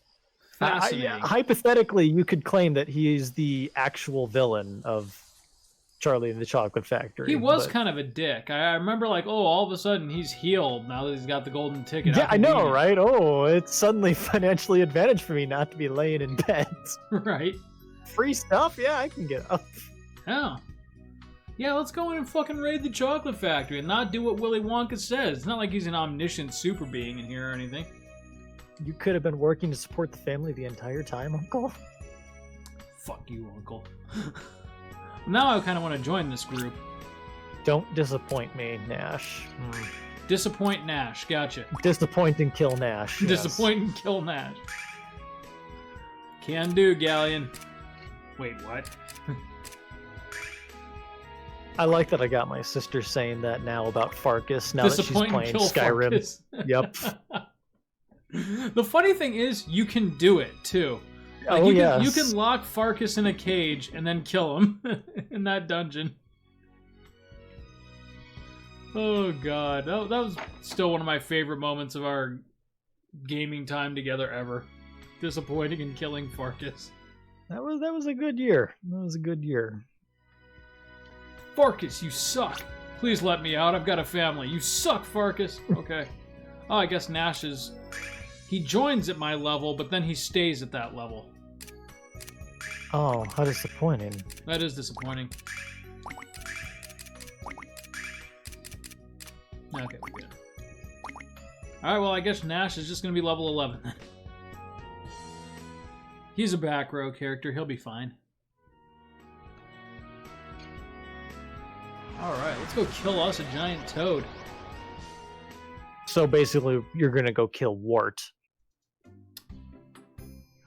Fascinating. Hypothetically, you could claim that he is the actual villain of Charlie and the Chocolate Factory. He was kind of a dick. I remember, like, oh, all of a sudden he's healed now that he's got the golden ticket. Yeah, I know, right? Oh, it's suddenly financially advantage for me not to be laying in bed. Right. Free stuff? Yeah, I can get up. Oh. Yeah, let's go in and fucking raid the chocolate factory and not do what Willy Wonka says. It's not like he's an omniscient super being in here or anything. You could have been working to support the family the entire time, Uncle. Fuck you, Uncle. Now I kind of want to join this group. Don't disappoint me, Nash. Disappoint Nash. Gotcha. Disappoint and kill Nash. Yes. Disappoint and kill Nash. Can do, Galleon. Wait, what? I like that I got my sister saying that now about Farkas now that she's Disappoint and playing kill Skyrim. Farkas. Yep. The funny thing is, you can do it, too. Like, you can lock Farkas in a cage and then kill him in that dungeon. Oh, God. That was still one of my favorite moments of our gaming time together ever. Disappointing and killing Farkas. That was a good year. That was a good year. Farkas, you suck. Please let me out. I've got a family. You suck, Farkas. Okay. Oh, I guess Nash is... He joins at my level, but then he stays at that level. Oh, how disappointing. That is disappointing. Okay, we're good. Alright, well, I guess Nash is just going to be level 11 then. He's a back row character. He'll be fine. Alright, let's go kill us a giant toad. So basically, you're gonna go kill Wart.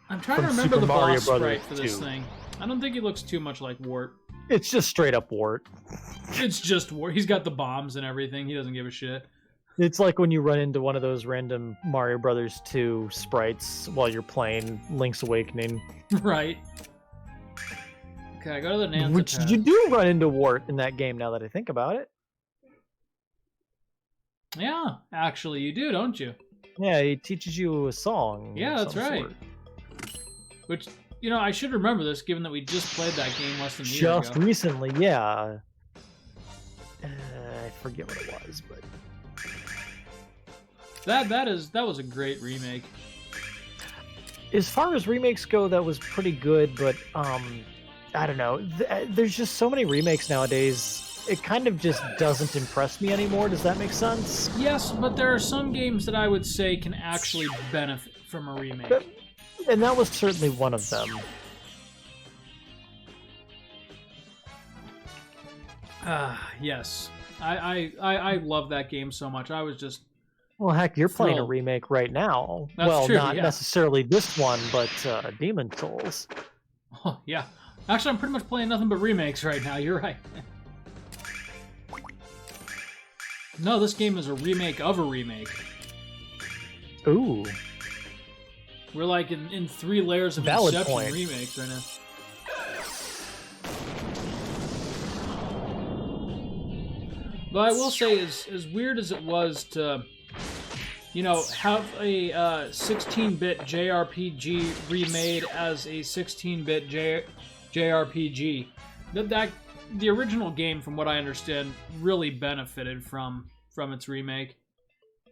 I'm trying to From remember Super the Mario boss Brothers sprite for this 2. thing. I don't think he looks too much like Wart. It's just straight up Wart. It's just Wart. He's got the bombs and everything. He doesn't give a shit. It's like when you run into one of those random Mario Brothers 2 sprites while you're playing Link's Awakening. Right. Okay, I go to the Nantha Which path. you do run into Wart in that game now that I think about it. Yeah, actually, you do, don't you? Yeah, he teaches you a song. Yeah, of that's some right. sort. Which, you know, I should remember this, given that we just played that game less than a year Just ago. recently, yeah. I forget what it was, but That was a great remake. as far as remakes go, that was pretty good. But I don't know. There's just so many remakes nowadays. It kind of just doesn't impress me anymore. Does that make sense? Yes, but there are some games that I would say can actually benefit from a remake. And that was certainly one of them. Yes. I love that game so much. I was just... Well, heck, you're playing a Thrilled. remake right now. That's well, true, not yeah. necessarily this one, but Demon Souls. Oh, yeah. Actually, I'm pretty much playing nothing but remakes right now. You're right. No, this game is a remake of a remake. Ooh. We're like in 3 layers of Valid Inception point. remakes right now. But I will say, as weird as it was to, you know, have a 16-bit JRPG remade as a 16-bit JRPG, that the original game, from what I understand, really benefited from its remake.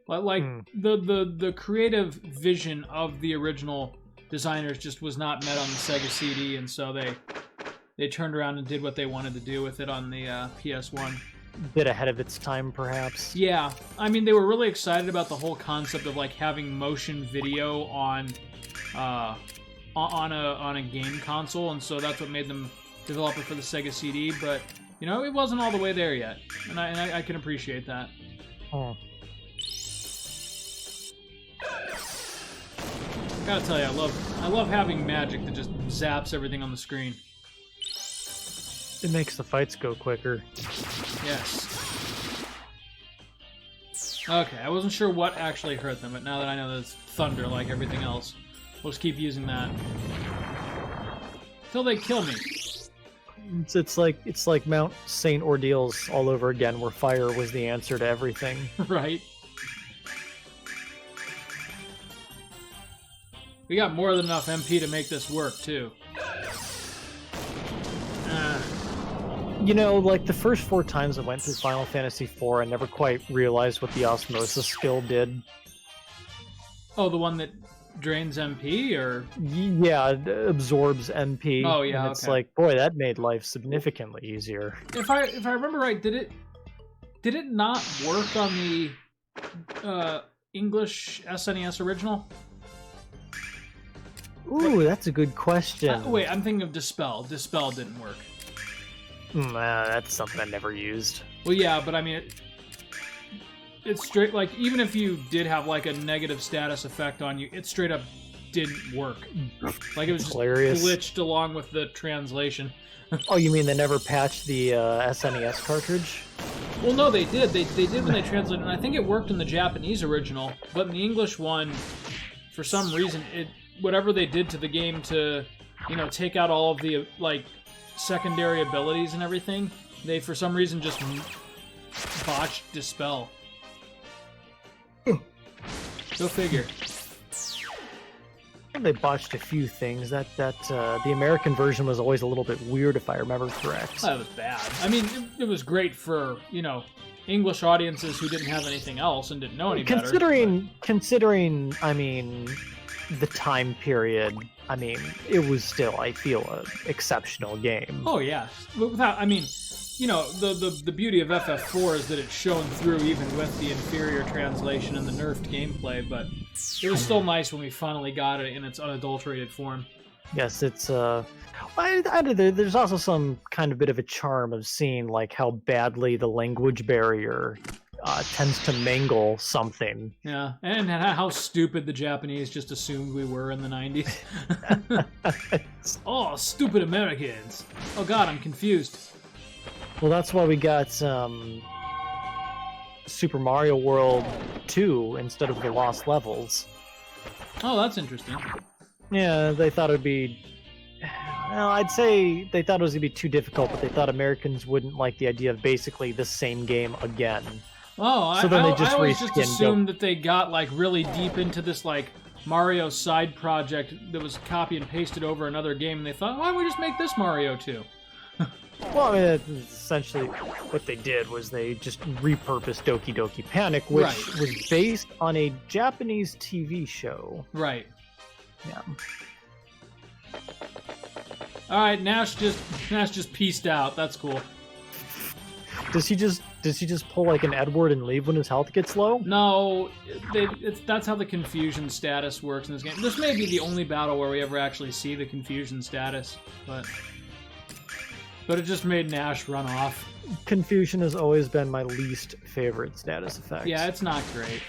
Like the creative vision of the original designers just was not met on the Sega CD, and so they turned around and did what they wanted to do with it on the PS1. Bit ahead of its time, perhaps. Yeah, I mean, they were really excited about the whole concept of like having motion video on a game console, and so that's what made them develop it for the Sega CD. But you know, it wasn't all the way there yet, and I can appreciate that. Oh. Gotta tell you, I love having magic that just zaps everything on the screen. It makes the fights go quicker. Yes. Okay, I wasn't sure what actually hurt them, but now that I know that it's thunder like everything else, we'll just keep using that. Till they kill me. It's like Mount Saint Ordeals all over again, where fire was the answer to everything. Right? We got more than enough MP to make this work, too. You know, like the first 4 times I went through Final Fantasy IV, I never quite realized what the osmosis skill did. Oh, the one that drains MP, or... Yeah, it absorbs MP. Oh, yeah, and it's okay. like, boy, that made life significantly easier. If I remember right, did it not work on the English SNES original? Ooh, that's a good question. Wait, I'm thinking of Dispel. Dispel didn't work. That's something I never used. Well, yeah, but I mean, it's straight, like, even if you did have, like, a negative status effect on you, it straight up didn't work. Like, it was just Hilarious. glitched along with the translation. Oh, you mean they never patched the SNES cartridge? Well, no, they did. They did when they translated, and I think it worked in the Japanese original, but in the English one, for some reason, whatever they did to the game to, you know, take out all of the, like, secondary abilities and everything, they for some reason just botched Dispel. Go figure. They botched a few things. The American version was always a little bit weird, if I remember correct. That was bad. I mean, it was great for, English audiences who didn't have anything else and didn't know any better. Considering, I mean, the time period, I mean, it was still, I feel, an exceptional game. Oh, yeah. The beauty of FF4 is that it's shown through even with the inferior translation and the nerfed gameplay, but it was still nice when we finally got it in its unadulterated form. Yes, it's there's also some kind of bit of a charm of seeing like how badly the language barrier tends to mangle something. Yeah, and how stupid the Japanese just assumed we were in the 90s. Oh, stupid Americans. Oh god, I'm confused. Well, that's why we got Super Mario World 2 instead of the Lost Levels. Oh, that's interesting. Yeah, they thought it would be... Well, I'd say they thought it was going to be too difficult, but they thought Americans wouldn't like the idea of basically the same game again. Oh, so I always just assumed that they got like really deep into this like Mario side project that was copy and pasted over another game, and they thought, why don't we just make this Mario 2? Well, I mean, essentially what they did was they just repurposed Doki Doki Panic, which was based on a Japanese TV show. Right. Yeah. All right, Nash just pieced out. That's cool. Does he just pull like an Edward and leave when his health gets low? No, that's how the confusion status works in this game. This may be the only battle where we ever actually see the confusion status, but it just made Nash run off. Confusion has always been my least favorite status effect. Yeah, it's not great.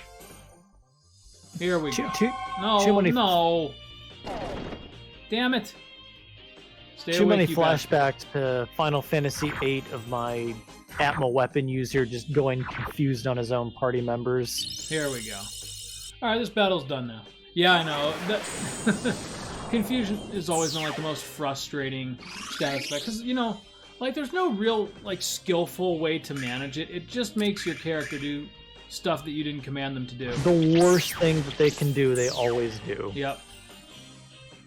Here we go. Too many... No. Damn it. Stay too awake, many you flashbacks to Final Fantasy VIII of my Atma weapon user just going confused on his own party members. Here we go. Alright, this battle's done now. Yeah, I know. Confusion is always been like the most frustrating status effect. Because, like, there's no real, like, skillful way to manage it. It just makes your character do stuff that you didn't command them to do. The worst thing that they can do, they always do. Yep.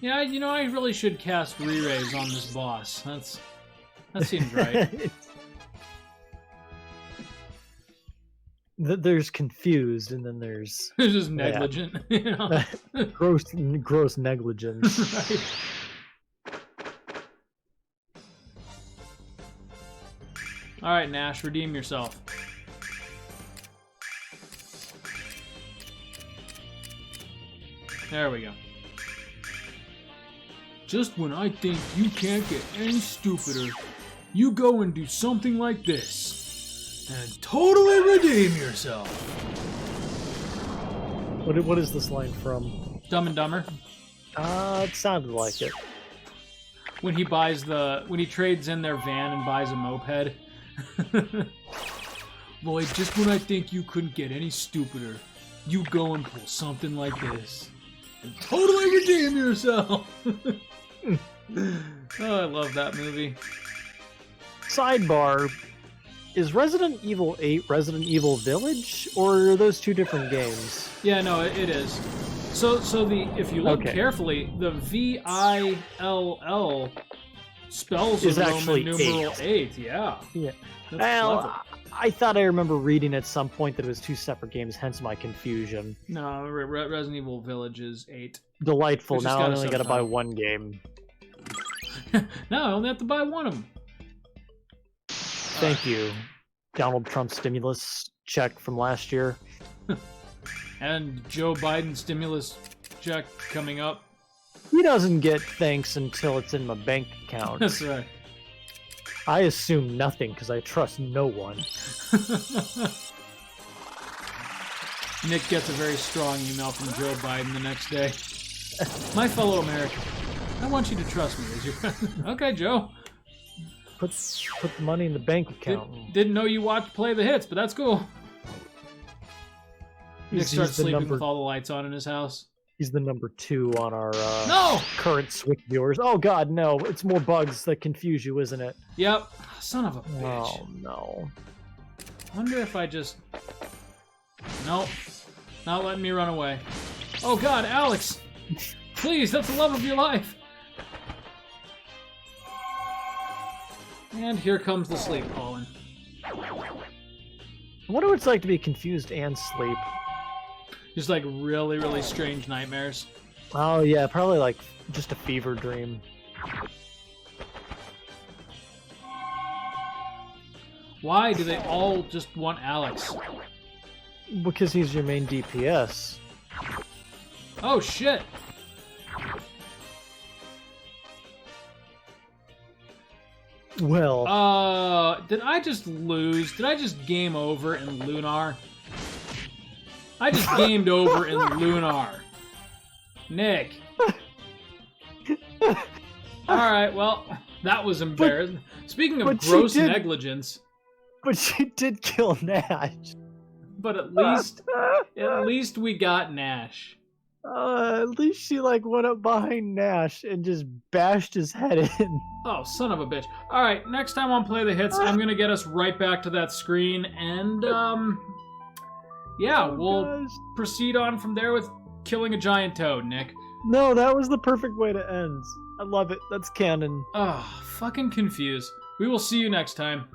Yeah, I really should cast re-raise on this boss. That seems right. There's confused, and then there's... There's just negligent. Gross negligence. Right. Alright, Nash, redeem yourself. There we go. Just when I think you can't get any stupider, you go and do something like this. And totally redeem yourself. What is this line from? Dumb and Dumber. It sounded like it. When he trades in their van and buys a moped. Lloyd, just when I think you couldn't get any stupider, you go and pull something like this. And totally redeem yourself! Oh, I love that movie. Sidebar, is Resident Evil 8 Resident Evil Village, or are those two different games? Yeah, no, it is. So if you look carefully, the VILL spells is a actually Roman numeral 8. Yeah. Yeah. That's Well, clever. I thought I remember reading at some point that it was two separate games, hence my confusion. No, Resident Evil Village is 8. Delightful. We just Now got I a only got to buy subtitle. one game. Now I only have to buy one of them. Thank you. Donald Trump stimulus check from last year. And Joe Biden stimulus check coming up. He doesn't get thanks until it's in my bank account. That's right. I assume nothing because I trust no one. Nick gets a very strong email from Joe Biden the next day. My fellow American, I want you to trust me as your president. Okay, Joe. Put the money in the bank account. Didn't know you watched Play the Hits, but that's cool. Nick starts sleeping with all the lights on in his house. He's the number 2 on our No! current Switch viewers. Oh god, no. It's more bugs that confuse you, isn't it? Yep. Son of a bitch. Oh, no. Wonder if I just... Nope. Not letting me run away. Oh god, Alex! Please, that's the love of your life. And here comes the sleep pollen. I wonder what it's like to be confused and sleep. Just like really, really strange nightmares. Oh yeah, probably like just a fever dream. Why do they all just want Alex? Because he's your main DPS. Oh shit! Well, Did I just lose? Did I just game over in Lunar? I just gamed over in Lunar. Nick. Alright, well, that was embarrassing. Speaking of but she gross did- negligence, but she did kill Nash. but at least we got Nash. At least she like went up behind Nash and just bashed his head in. Oh, son of a bitch. Alright, next time on Play the Hits, I'm gonna get us right back to that screen, and, yeah, we'll Gosh. proceed on from there with killing a giant toad, Nick. No, that was the perfect way to end. I love it. That's canon. Oh, fucking confused. We will see you next time.